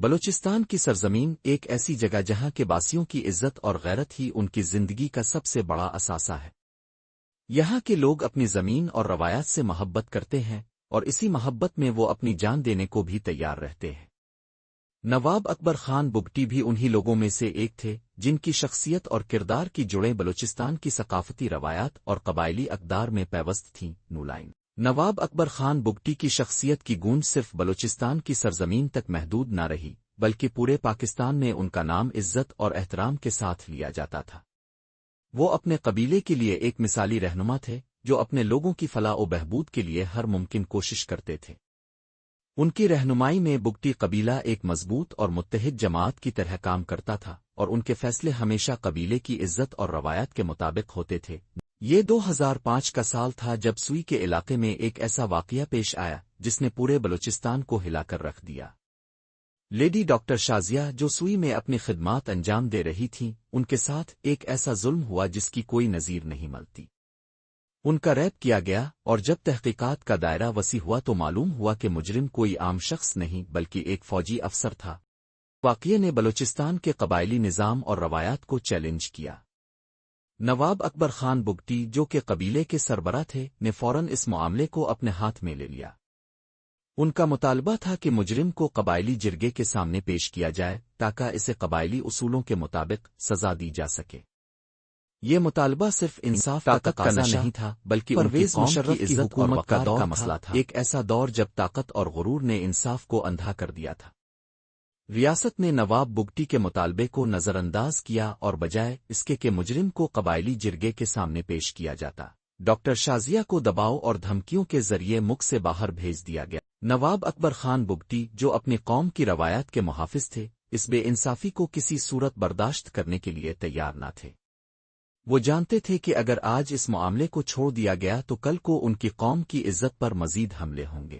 بلوچستان کی سرزمین ایک ایسی جگہ جہاں کے باسیوں کی عزت اور غیرت ہی ان کی زندگی کا سب سے بڑا اثاثہ ہے۔ یہاں کے لوگ اپنی زمین اور روایات سے محبت کرتے ہیں اور اسی محبت میں وہ اپنی جان دینے کو بھی تیار رہتے ہیں۔ نواب اکبر خان بگٹی بھی انہی لوگوں میں سے ایک تھے جن کی شخصیت اور کردار کی جڑیں بلوچستان کی ثقافتی روایات اور قبائلی اقدار میں پیوست تھیں۔ نولائن نواب اکبر خان بگٹی کی شخصیت کی گونج صرف بلوچستان کی سرزمین تک محدود نہ رہی بلکہ پورے پاکستان میں ان کا نام عزت اور احترام کے ساتھ لیا جاتا تھا۔ وہ اپنے قبیلے کے لیے ایک مثالی رہنما تھے جو اپنے لوگوں کی فلاح و بہبود کے لیے ہر ممکن کوشش کرتے تھے۔ ان کی رہنمائی میں بگٹی قبیلہ ایک مضبوط اور متحد جماعت کی طرح کام کرتا تھا اور ان کے فیصلے ہمیشہ قبیلے کی عزت اور روایات کے مطابق ہوتے تھے۔ یہ 2005 کا سال تھا جب سوئی کے علاقے میں ایک ایسا واقعہ پیش آیا جس نے پورے بلوچستان کو ہلا کر رکھ دیا۔ لیڈی ڈاکٹر شازیہ جو سوئی میں اپنی خدمات انجام دے رہی تھیں، ان کے ساتھ ایک ایسا ظلم ہوا جس کی کوئی نظیر نہیں ملتی۔ ان کا ریپ کیا گیا اور جب تحقیقات کا دائرہ وسیع ہوا تو معلوم ہوا کہ مجرم کوئی عام شخص نہیں بلکہ ایک فوجی افسر تھا۔ واقعے نے بلوچستان کے قبائلی نظام اور روایات کو چیلنج کیا۔ نواب اکبر خان بگٹی جو کہ قبیلے کے سربراہ تھے نے فوراً اس معاملے کو اپنے ہاتھ میں لے لیا۔ ان کا مطالبہ تھا کہ مجرم کو قبائلی جرگے کے سامنے پیش کیا جائے تاکہ اسے قبائلی اصولوں کے مطابق سزا دی جا سکے۔ یہ مطالبہ صرف انصاف کا تقاضا نہیں تھا بلکہ پرویز مشرف کی حکومت کا دور کا مسئلہ تھا، ایک ایسا دور جب طاقت اور غرور نے انصاف کو اندھا کر دیا تھا۔ ریاست نے نواب بگٹی کے مطالبے کو نظر انداز کیا اور بجائے اس کے کہ مجرم کو قبائلی جرگے کے سامنے پیش کیا جاتا، ڈاکٹر شازیہ کو دباؤ اور دھمکیوں کے ذریعے ملک سے باہر بھیج دیا گیا۔ نواب اکبر خان بگٹی جو اپنی قوم کی روایات کے محافظ تھے، اس بے انصافی کو کسی صورت برداشت کرنے کے لیے تیار نہ تھے۔ وہ جانتے تھے کہ اگر آج اس معاملے کو چھوڑ دیا گیا تو کل کو ان کی قوم کی عزت پر مزید حملے ہوں گے۔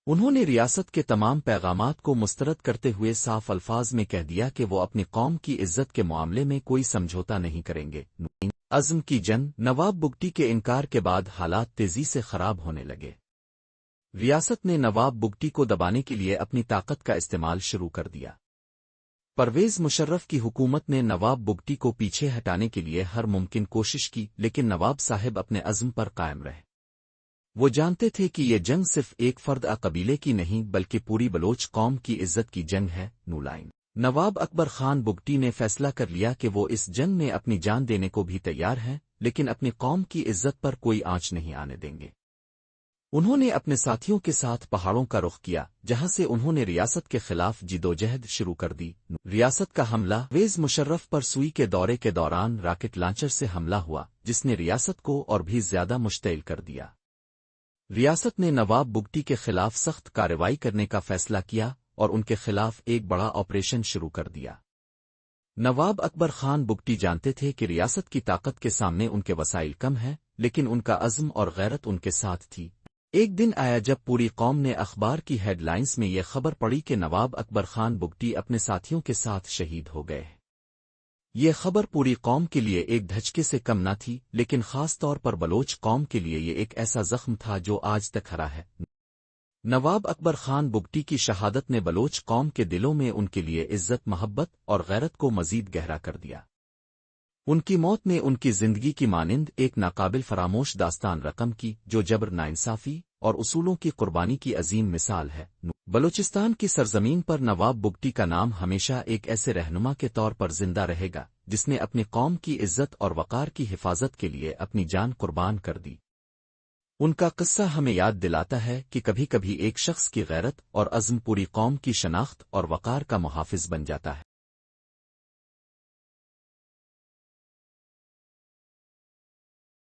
انہوں نے ریاست کے تمام پیغامات کو مسترد کرتے ہوئے صاف الفاظ میں کہہ دیا کہ وہ اپنی قوم کی عزت کے معاملے میں کوئی سمجھوتا نہیں کریں گے۔ عزم کی جنگ نواب بگٹی کے انکار کے بعد حالات تیزی سے خراب ہونے لگے۔ ریاست نے نواب بگٹی کو دبانے کے لیے اپنی طاقت کا استعمال شروع کر دیا۔ پرویز مشرف کی حکومت نے نواب بگٹی کو پیچھے ہٹانے کے لیے ہر ممکن کوشش کی لیکن نواب صاحب اپنے عزم پر قائم رہے۔ وہ جانتے تھے کہ یہ جنگ صرف ایک فرد قبیلے کی نہیں بلکہ پوری بلوچ قوم کی عزت کی جنگ ہے۔ نولائن نواب اکبر خان بگٹی نے فیصلہ کر لیا کہ وہ اس جنگ میں اپنی جان دینے کو بھی تیار ہیں لیکن اپنی قوم کی عزت پر کوئی آنچ نہیں آنے دیں گے۔ انہوں نے اپنے ساتھیوں کے ساتھ پہاڑوں کا رخ کیا جہاں سے انہوں نے ریاست کے خلاف جدوجہد شروع کر دی۔ ریاست کا حملہ پرویز مشرف پر سوئی کے دورے کے دوران راکٹ لانچر سے حملہ ہوا جس نے ریاست کو اور بھی زیادہ مشتعل کر دیا۔ ریاست نے نواب بگٹی کے خلاف سخت کارروائی کرنے کا فیصلہ کیا اور ان کے خلاف ایک بڑا آپریشن شروع کر دیا۔ نواب اکبر خان بگٹی جانتے تھے کہ ریاست کی طاقت کے سامنے ان کے وسائل کم ہیں لیکن ان کا عزم اور غیرت ان کے ساتھ تھی۔ ایک دن آیا جب پوری قوم نے اخبار کی ہیڈ لائنز میں یہ خبر پڑھی کہ نواب اکبر خان بگٹی اپنے ساتھیوں کے ساتھ شہید ہو گئے۔ یہ خبر پوری قوم کے لیے ایک دھچکے سے کم نہ تھی لیکن خاص طور پر بلوچ قوم کے لیے یہ ایک ایسا زخم تھا جو آج تک ہرا ہے۔ نواب اکبر خان بگٹی کی شہادت نے بلوچ قوم کے دلوں میں ان کے لیے عزت، محبت اور غیرت کو مزید گہرا کر دیا۔ ان کی موت نے ان کی زندگی کی مانند ایک ناقابل فراموش داستان رقم کی جو جبر، ناانصافی اور اصولوں کی قربانی کی عظیم مثال ہے۔ بلوچستان کی سرزمین پر نواب بگٹی کا نام ہمیشہ ایک ایسے رہنما کے طور پر زندہ رہے گا جس نے اپنی قوم کی عزت اور وقار کی حفاظت کے لیے اپنی جان قربان کر دی۔ ان کا قصہ ہمیں یاد دلاتا ہے کہ کبھی کبھی ایک شخص کی غیرت اور عزم پوری قوم کی شناخت اور وقار کا محافظ بن جاتا ہے۔